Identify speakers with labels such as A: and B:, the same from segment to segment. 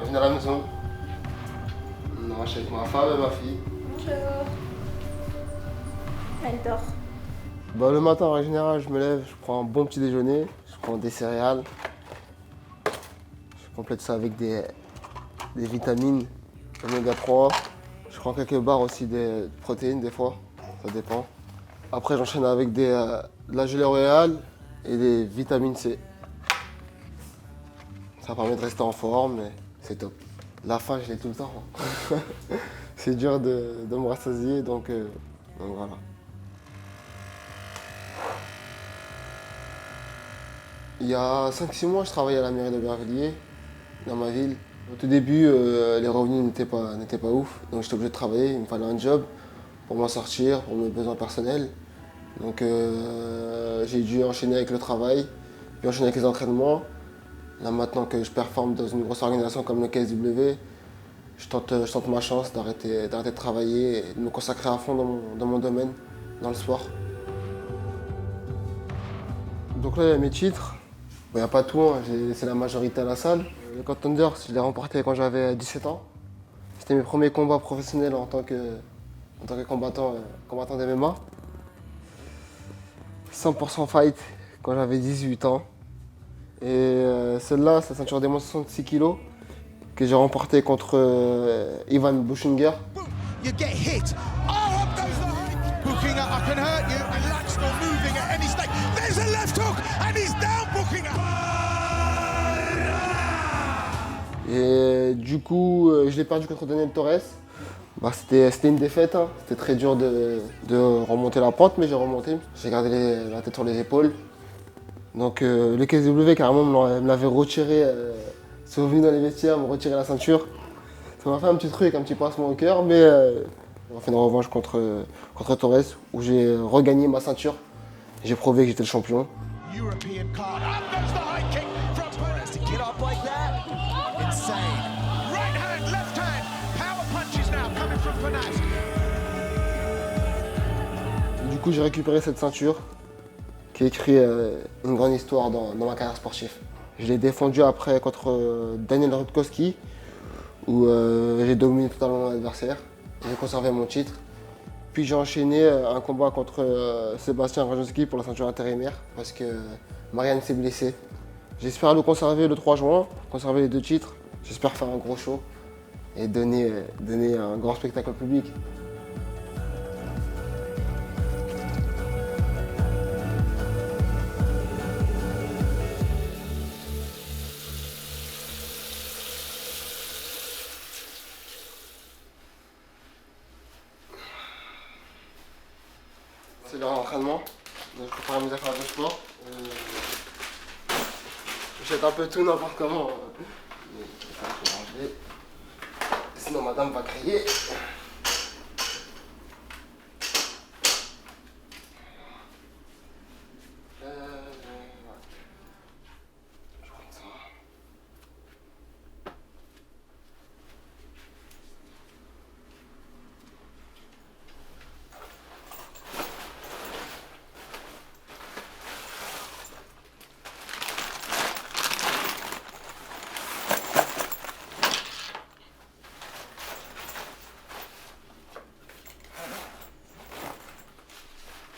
A: viens à la maison. Non, je suis avec ma femme et ma fille.
B: Bonjour. Elle dort.
A: Bah, le matin, en général, je me lève, je prends un bon petit déjeuner, je prends des céréales. Je complète ça avec des vitamines, oméga 3. Je prends quelques barres aussi de protéines des fois, ça dépend. Après, j'enchaîne avec de la gelée royale et des vitamines C. Ça permet de rester en forme et c'est top. La faim, je l'ai tout le temps. C'est dur de me rassasier, donc voilà. Il y a 5-6 mois, je travaillais à la mairie de Aubervilliers, dans ma ville. Au tout début, les revenus n'étaient pas ouf, donc j'étais obligé de travailler, il me fallait un job pour m'en sortir, pour mes besoins personnels. Donc j'ai dû enchaîner avec le travail, puis enchaîner avec les entraînements. Là maintenant que je performe dans une grosse organisation comme le KSW, je tente ma chance d'arrêter de travailler et de me consacrer à fond dans mon domaine, dans le sport. Donc là il y a mes titres. Il n'y a pas tout, hein. C'est la majorité à la salle. Le Contenders, je l'ai remporté quand j'avais 17 ans. C'était mes premiers combats professionnels en tant que combattant d'MMA. 100% fight quand j'avais 18 ans. Et celle-là, c'est la ceinture des moins 66 kg que j'ai remporté contre Ivan Bushinger.
C: You get hit. Oh, up goes the high. Buchinger, I can hurt you. And Lack's not moving at any stage. There's a left hook and he's down, Buchinger.
A: Et du coup, je l'ai perdu contre Daniel Torres. Bah, c'était une défaite, hein. C'était très dur de remonter la pente, mais j'ai remonté. J'ai gardé la tête sur les épaules. Donc le KSW carrément me l'avait retiré, c'est revenu dans les vestiaires, me retirer la ceinture. Ça m'a fait un petit truc, un petit pincement au cœur, mais j'ai fait une revanche contre Torres où j'ai regagné ma ceinture. J'ai prouvé que j'étais le champion.
C: European card. Up goes the high kick from Perez to get up like that. Insane. Right hand, left hand. Power punches now coming from Perez.
A: Du coup, j'ai récupéré cette ceinture qui écrit une grande histoire dans ma carrière sportive. Je l'ai défendue après contre Daniel Rutkowski, où j'ai dominé totalement l'adversaire. J'ai conservé mon titre. Puis j'ai enchaîné un combat contre Sébastien Rajonski pour la ceinture intérimaire, parce que Marianne s'est blessée. J'espère le conserver le 3 juin, conserver les 2 titres. J'espère faire un gros show et donner un grand spectacle au public. C'est l'heure d'entraînement, donc je prépare mes affaires de sport. Je jette un peu tout n'importe comment. Mais il faut ranger. Sinon madame va crier. Je prends ça.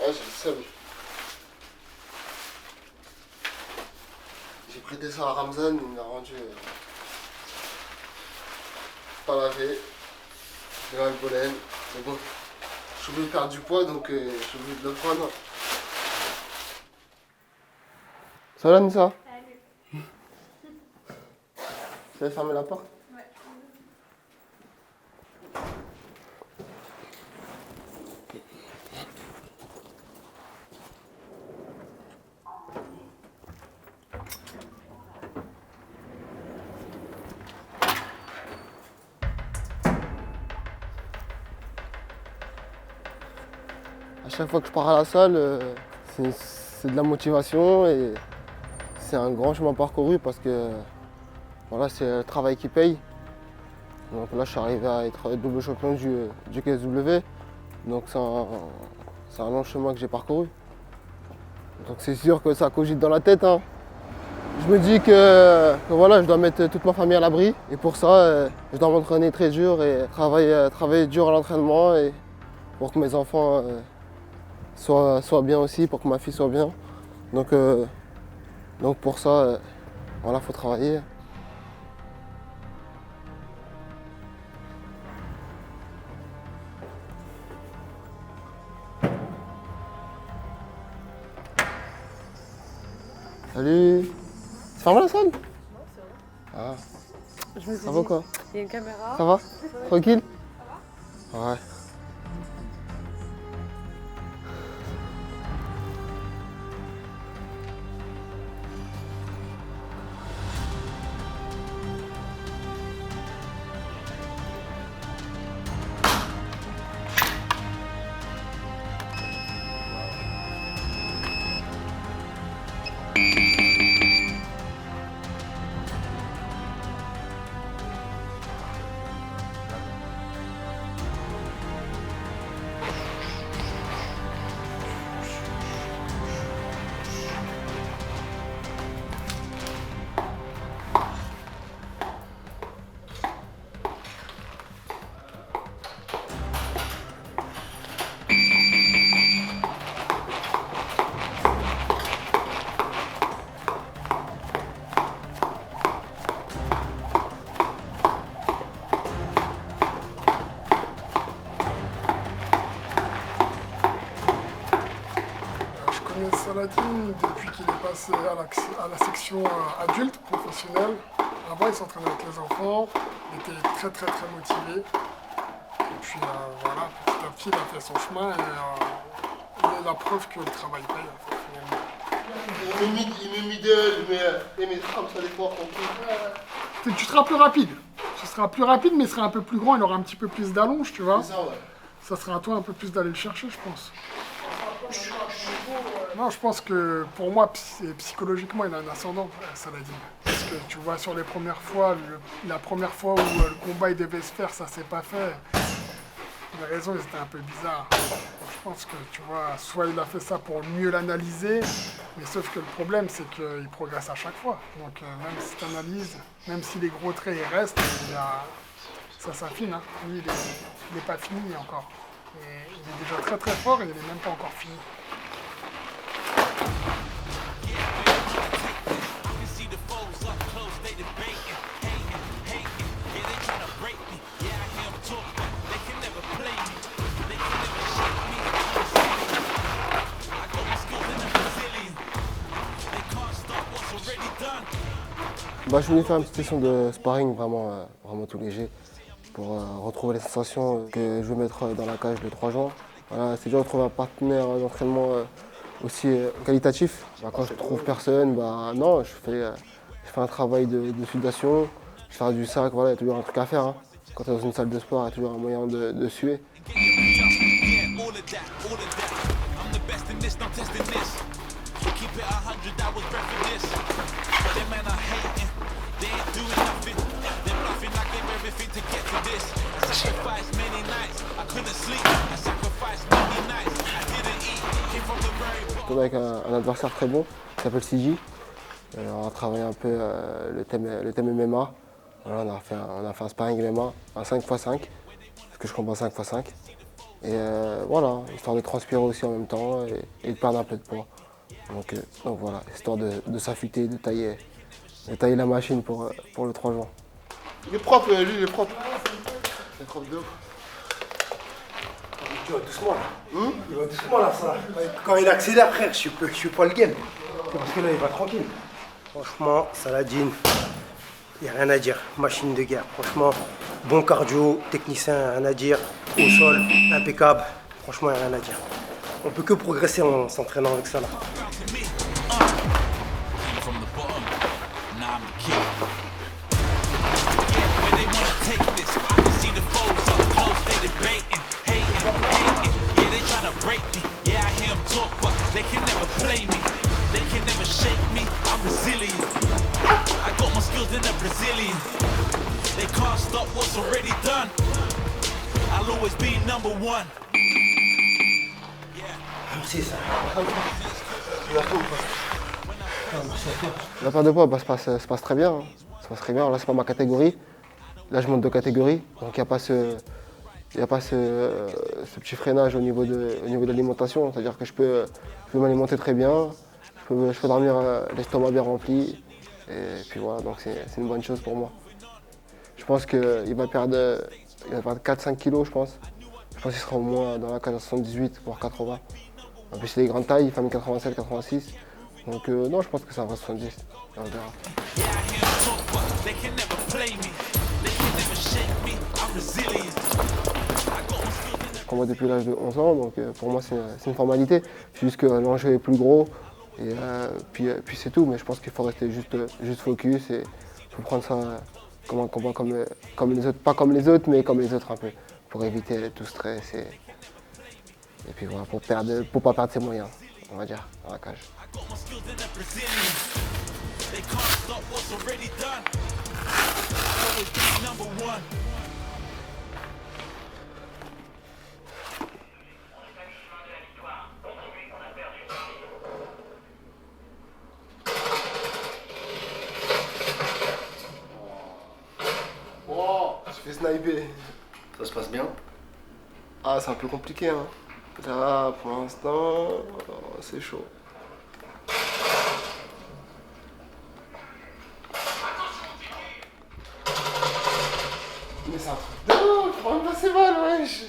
A: Ouais, j'ai le seum. J'ai prêté ça à Ramzan, il me l'a rendu pas lavé. J'ai le pollen. Mais bon, je suis obligé de perdre du poids, donc je suis obligé de le prendre. Ça va, Nissa?
B: Salut.
A: Tu vas fermer la porte?
B: Ouais.
A: À chaque fois que je pars à la salle, c'est de la motivation et c'est un grand chemin parcouru parce que voilà, c'est le travail qui paye. Donc là, je suis arrivé à être double champion du KSW. Donc c'est un long chemin que j'ai parcouru. Donc c'est sûr que ça cogite dans la tête, hein. Je Je me dis que voilà, je dois mettre toute ma famille à l'abri. Et pour ça, je dois m'entraîner très dur et travailler dur à l'entraînement et pour que mes enfants soient bien aussi, pour que ma fille soit bien. Donc pour ça, voilà, faut travailler. Salut. C'est fermé la salle?
B: Non, c'est vrai.
A: Ah,
B: Je me suis
A: ça va
B: dit,
A: quoi?
B: il y a une caméra.
A: Ça va? Tranquille? Ouais.
D: Je connais Saladin depuis qu'il est passé à la section adulte professionnelle. Avant, il s'entraînait avec les enfants. Il était très très très motivé. Et puis voilà, petit à petit, il a fait son chemin et il est la preuve que le travail paye en fait, finalement.
A: Il met middle, il met comme ça des fois.
D: Tu seras plus rapide. Tu seras plus rapide, mais il sera un peu plus grand. Il aura un petit peu plus d'allonge, tu vois.
A: C'est ça, ouais.
D: Ça sera à toi un peu plus d'aller le chercher, je pense. Non, je pense que pour moi, psychologiquement, il a un ascendant, Saladin. Parce que tu vois, sur les premières fois, la première fois où le combat il devait se faire, ça s'est pas fait. Les raisons, ils étaient un peu bizarres. Donc, je pense que, tu vois, soit il a fait ça pour mieux l'analyser, mais sauf que le problème, c'est qu'il progresse à chaque fois. Donc, même si tu analyses, même si les gros traits ils restent, ça s'affine. Hein. Lui, il n'est pas fini encore. Et il est déjà très très fort et il n'est même pas encore fini.
A: Bah, je suis venu faire une petite session de sparring vraiment tout léger pour retrouver les sensations que je vais mettre dans la cage le 3 juin. Voilà, c'est dur de trouver un partenaire d'entraînement aussi qualitatif. Bah, quand je trouve personne, bah, non, je fais un travail de sudation, je fais du sac, voilà, il y a toujours un truc à faire. Hein. Quand tu es dans une salle de sport, il y a toujours un moyen de suer. Je tourne avec un adversaire très bon qui s'appelle CJ. On a travaillé un peu le thème MMA. Voilà, on a fait un sparring MMA, un 5x5, parce que je combats 5x5. Et voilà, histoire de transpirer aussi en même temps et de perdre un peu de poids. Donc voilà, histoire de s'affûter, de tailler la machine pour le 3 juin. Il est propre, lui, il est propre. Il est propre de ouf.
E: Tu vas doucement là. Il va doucement là, ça. Quand il accélère, frère, je suis pas le game. Parce que là, il va tranquille. Franchement, Saladin, il n'y a rien à dire. Machine de guerre. Franchement, bon cardio, technicien, rien à dire. Au sol, impeccable. Franchement, il n'y a rien à dire. On peut que progresser en s'entraînant avec ça là.
C: They can't stop what's already done. I'll always be number one.
E: C'est ça.
A: La perte de poids se passe très bien. Hein. Ça se passe très bien. Là, c'est pas ma catégorie. Là, je monte de catégorie. Donc, il n'y a pas ce petit freinage au niveau de l'alimentation. C'est-à-dire que je peux m'alimenter très bien. Je peux dormir l'estomac bien rempli. Et puis voilà, donc c'est une bonne chose pour moi. Je pense qu'il va perdre 4-5 kilos, je pense. Je pense qu'il sera au moins dans la case à 78, voire 80. En plus, c'est des grandes tailles, il fait 87, 86. Donc non, je pense que ça va 70. Et on verra. Je combat depuis l'âge de 11 ans, donc pour moi c'est une formalité. C'est juste que l'enjeu est plus gros. Et puis c'est tout, mais je pense qu'il faut rester juste focus et il faut prendre ça comme un combat comme les autres. Pas comme les autres, mais comme les autres un peu. Pour éviter tout stress et puis voilà, pour pas perdre ses moyens, on va dire, dans la cage. Je fais sniper.
F: Ça se passe bien?
A: Ah, c'est un peu compliqué, hein. Là, pour l'instant, c'est chaud. Mais c'est un truc de ouf, je prends même pas ses balles, wesh.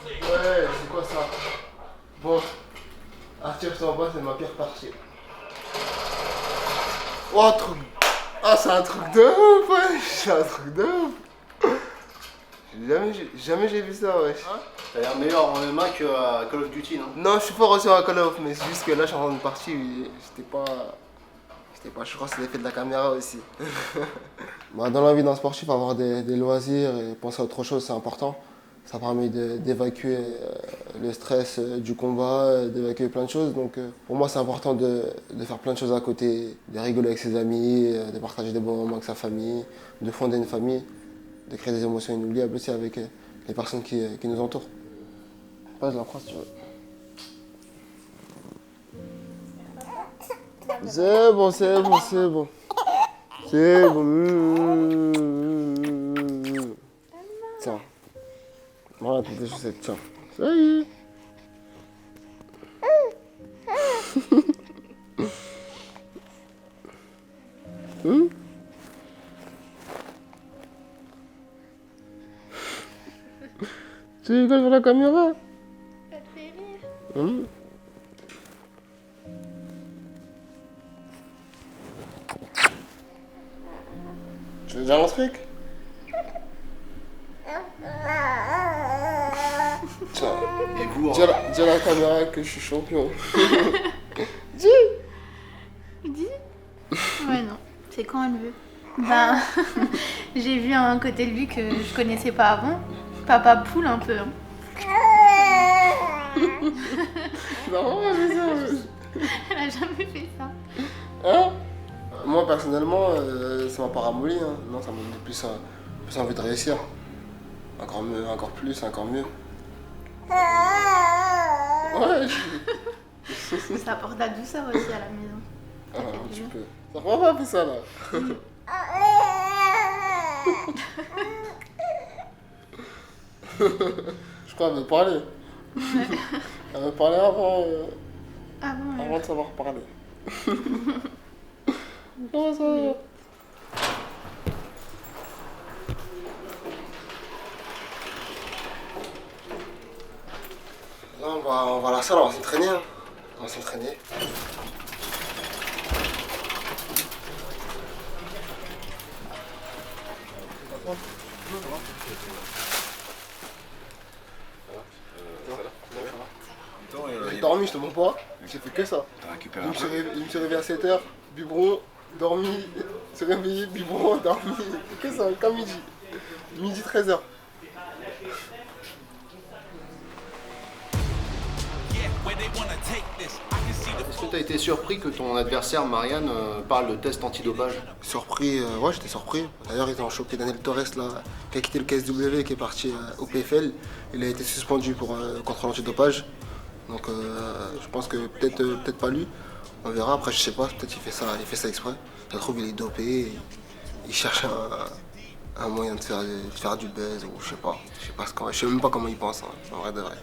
A: Ouais, c'est quoi ça? Bon, Arthur, je t'en bas, c'est ma pire partie. Oh, un truc. Ah, c'est un truc de ouf, wesh. C'est un truc de ouf. Jamais j'ai vu ça, wesh. Hein?
F: T'as l'air meilleur en MMA que à Call of Duty, non?
A: Non, je suis pas reçu à Call of, mais c'est juste que là, je suis en train de partie, j'étais pas, je crois que c'est l'effet de la caméra aussi. Bah, dans la vie d'un sportif, avoir des loisirs et penser à autre chose, c'est important. Ça permet d'évacuer le stress du combat, d'évacuer plein de choses. Donc pour moi, c'est important de faire plein de choses à côté, de rigoler avec ses amis, de partager des bons moments avec sa famille, de fonder une famille, de créer des émotions inoubliables aussi avec les personnes qui nous entourent. Pas, je la prends si tu veux. C'est bon, c'est bon, c'est bon. C'est bon. Tiens. Voilà toutes les chaussettes, tiens. Ça y est. Tu rigoles sur la caméra?
G: Ça te fait rire.
A: Tu veux dire un truc? Tiens,
F: Et vous,
A: dis à la caméra que je suis champion. Dis.
G: Dis. Ouais, non. C'est quand elle veut. Ben, j'ai vu un côté de lui que je connaissais pas avant. Papa poule un peu. Hein.
A: Non, mais ça.
G: Elle a jamais fait ça.
A: Hein? Moi, personnellement, ça m'a pas ramolli. Hein. Non, ça m'a donné plus envie de réussir. Encore mieux, encore plus, encore mieux. Ouais,
G: Ça apporte la douceur aussi à la maison.
A: Ah, un petit peu. Ça prend pas ça là. Je crois qu'elle veut parler. Elle veut parler avant de savoir parler. Comment ça va? Là, on va à la salle, on va s'entraîner. Hein. On va s'entraîner. J'ai dormi, je te mens pas. J'ai fait que ça.
F: T'as récupéré
A: Je
F: un peu?
A: me suis réveillé à 7h, biberon, dormi, se réveillé, biberon, dormi. Que ça, qu'à midi. Midi 13h.
F: Est-ce que t'as été surpris que ton adversaire, Marianne, parle de test antidopage?
A: Surpris, ouais, j'étais surpris. D'ailleurs, ils ont chopé Daniel Torres, là, qui a quitté le KSW, qui est parti au PFL. Il a été suspendu pour contrôle antidopage. Donc, je pense que peut-être pas lui. On verra, après je sais pas, peut-être il fait ça exprès. Ça se trouve il est dopé, il cherche un moyen de faire du buzz ou je sais pas. Je sais même pas comment il pense, hein, en vrai de vrai.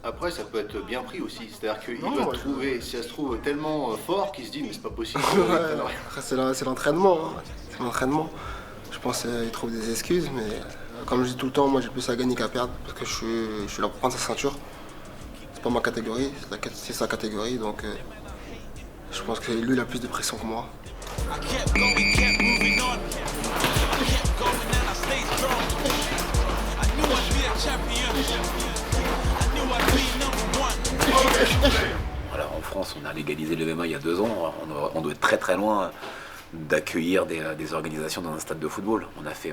F: Après, ça peut être bien pris aussi. C'est-à-dire qu'il doit trouver, si ça se trouve, tellement fort qu'il se dit, mais c'est pas possible.
A: Après, c'est l'entraînement. Hein. C'est l'entraînement. Je pense qu'il trouve des excuses, mais comme je dis tout le temps, moi j'ai plus à gagner qu'à perdre parce que je suis là pour prendre sa ceinture. C'est pas ma catégorie, c'est sa catégorie, donc je pense que lui il a plus de pression que moi.
H: Voilà, en France, on a légalisé le MMA il y a 2 ans. On doit être très très loin d'accueillir des organisations dans un stade de football. On a fait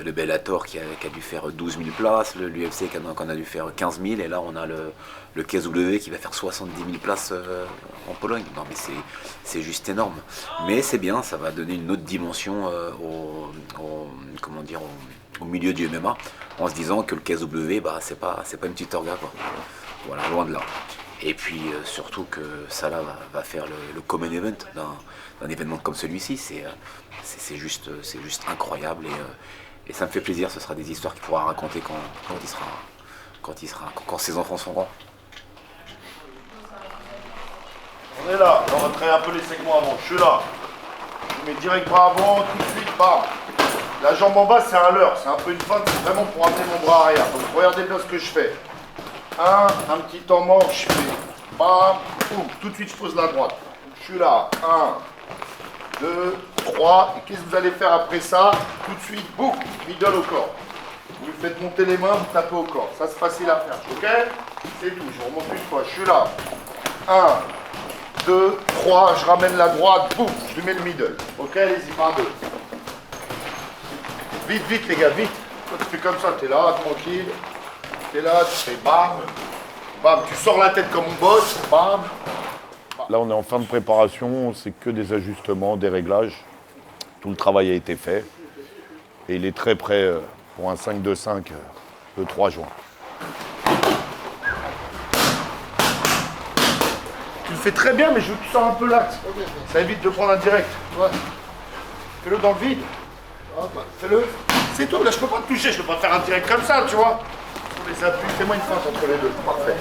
H: le Bellator qui a dû faire 12 000 places, l'UFC qui en a dû faire 15 000, et là on a le KSW qui va faire 70 000 places en Pologne. Non mais c'est juste énorme. Mais c'est bien, ça va donner une autre dimension au milieu du MMA, en se disant que le KSW, c'est pas une petite orga, quoi. Voilà, loin de là. Et puis surtout que Salah va faire le common event d'un événement comme celui-ci. C'est juste incroyable, et ça me fait plaisir. Ce sera des histoires qu'il pourra raconter quand ses enfants seront grands.
I: On est là, on va traîner un peu les segments avant. Je suis là. Je mets direct bras avant, tout de suite, bam. La jambe en bas, c'est un leurre, c'est un peu une feinte, c'est vraiment pour amener mon bras arrière. Donc regardez bien ce que je fais. Un petit temps mort, je fais bam, boum, tout de suite je pose la droite. Je suis là, 1, 2, 3, et qu'est-ce que vous allez faire après ça? Tout de suite, boum, middle au corps. Vous faites monter les mains, vous tapez au corps. Ça c'est facile à faire, ok? C'est tout, je remonte une fois, je suis là. 1, 2, 3, je ramène la droite, boum, je lui mets le middle. Ok, allez-y, par 2. Vite, vite les gars, vite. Toi tu fais comme ça, t'es là, tranquille. T'es là, tu fais bam, bam, tu sors la tête comme on bosse, bam.
J: Là on est en fin de préparation, c'est que des ajustements, des réglages. Tout le travail a été fait. Et il est très prêt pour un 5-2-5 le 3 juin.
I: Tu le fais très bien, mais je veux que tu sors un peu l'axe. Ça évite de prendre un direct. Ouais. Fais-le dans le vide. Fais-le. C'est tout, là je peux pas te toucher, je peux pas faire un direct comme ça, tu vois. Sur les appuis, fais-moi une feinte entre les deux. Parfait.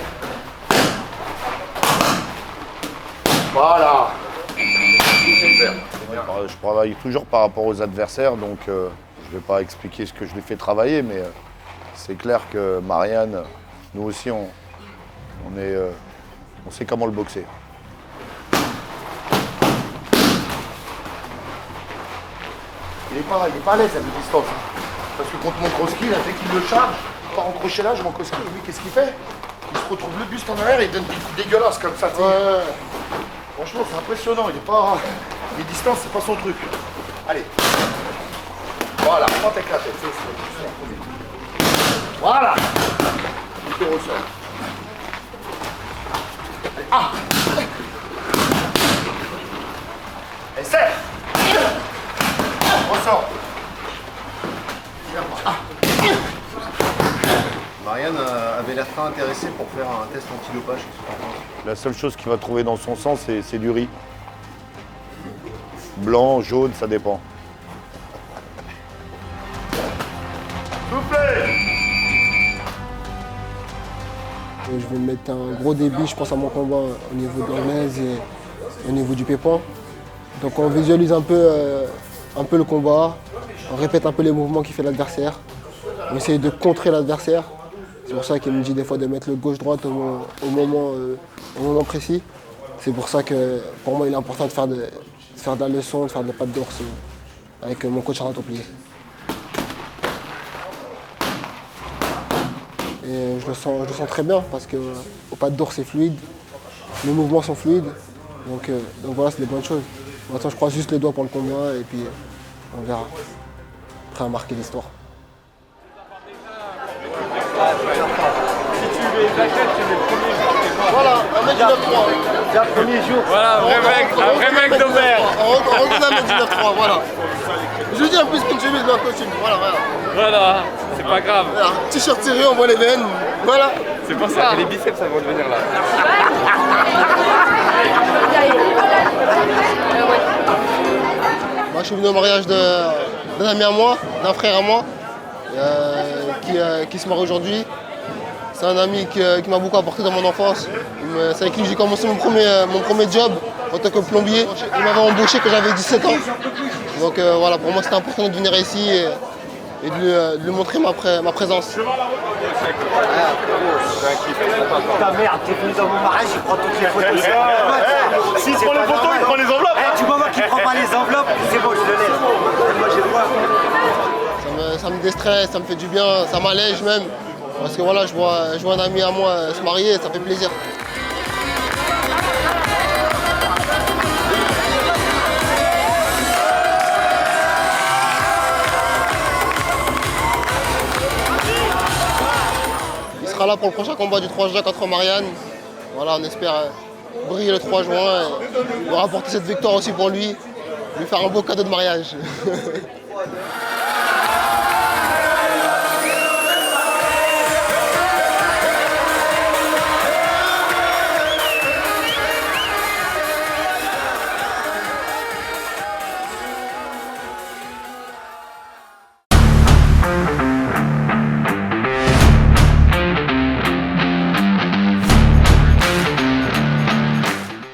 I: Voilà.
J: Je travaille toujours par rapport aux adversaires, donc je ne vais pas expliquer ce que je lui fais travailler, mais c'est clair que Marianne, nous aussi, on sait comment le boxer.
I: Il est pas à l'aise à la distance. Parce que contre Monkowski, là, dès qu'il le charge, il part en crochet là, Monkowski, lui, qu'est-ce qu'il fait? Il se retrouve le buste en arrière et il donne des coups dégueulasses comme ça. Ouais. Franchement, c'est impressionnant. Il est pas. Les distances, c'est pas son truc. Allez. Voilà, prends avec la tête. Voilà. Il te ressort. Allez. Ah. Et serre. Ressort.
F: Marianne avait l'air très intéressée pour faire un test antidopage.
J: La seule chose qu'il va trouver dans son sang, c'est du riz. Blanc, jaune, ça dépend.
I: Soufflez.
A: Je vais mettre un gros débit, je pense, à mon combat au niveau de l'anglaise et au niveau du pépin. Donc on visualise un peu le combat, on répète un peu les mouvements qu'il fait l'adversaire. On essaye de contrer l'adversaire. C'est pour ça qu'il me dit des fois de mettre le gauche-droite au moment précis. C'est pour ça que pour moi il est important de faire de la leçon, de faire de la patte d'ours avec mon coach Arnaud Templier. Et je le sens très bien parce que au pas d'ours c'est fluide, les mouvements sont fluides, donc voilà, c'est des bonnes choses. Maintenant je croise juste les doigts pour le combat et puis on verra. Prêt à marquer l'histoire.
I: Voilà, un mec du 9-3. C'est un premier jour.
K: Voilà, un vrai mec d'Aubert.
I: On reconnaît un mec du 9-3, voilà. Je lui dis en plus qu'une chemise de costume. Voilà.
K: Voilà, c'est pas grave.
I: Voilà, t-shirt serré, on voit les veines. Voilà.
K: C'est pour ça que les biceps ça va devenir là.
A: je suis venu au mariage d'un ami à moi, d'un frère à moi, qui se marie aujourd'hui. C'est un ami qui m'a beaucoup apporté dans mon enfance. C'est avec qui j'ai commencé mon premier job en tant que plombier. Il m'avait embauché quand j'avais 17 ans. Donc voilà, pour moi c'était important de venir ici et de lui montrer ma présence.
E: Ta merde, t'es venu dans mon mariage, il prend toutes les photos.
I: S'il prend les photos, il prend les enveloppes.
E: Tu vois moi qui prends pas les enveloppes, c'est bon, je le laisse. Moi j'ai le droit.
A: Ça me déstresse, ça me fait du bien, ça m'allège même. Parce que voilà, je vois un ami à moi se marier, ça fait plaisir. Il sera là pour le prochain combat du 3 juin contre Marianne. Voilà, on espère briller le 3 juin et rapporter cette victoire aussi pour lui faire un beau cadeau de mariage.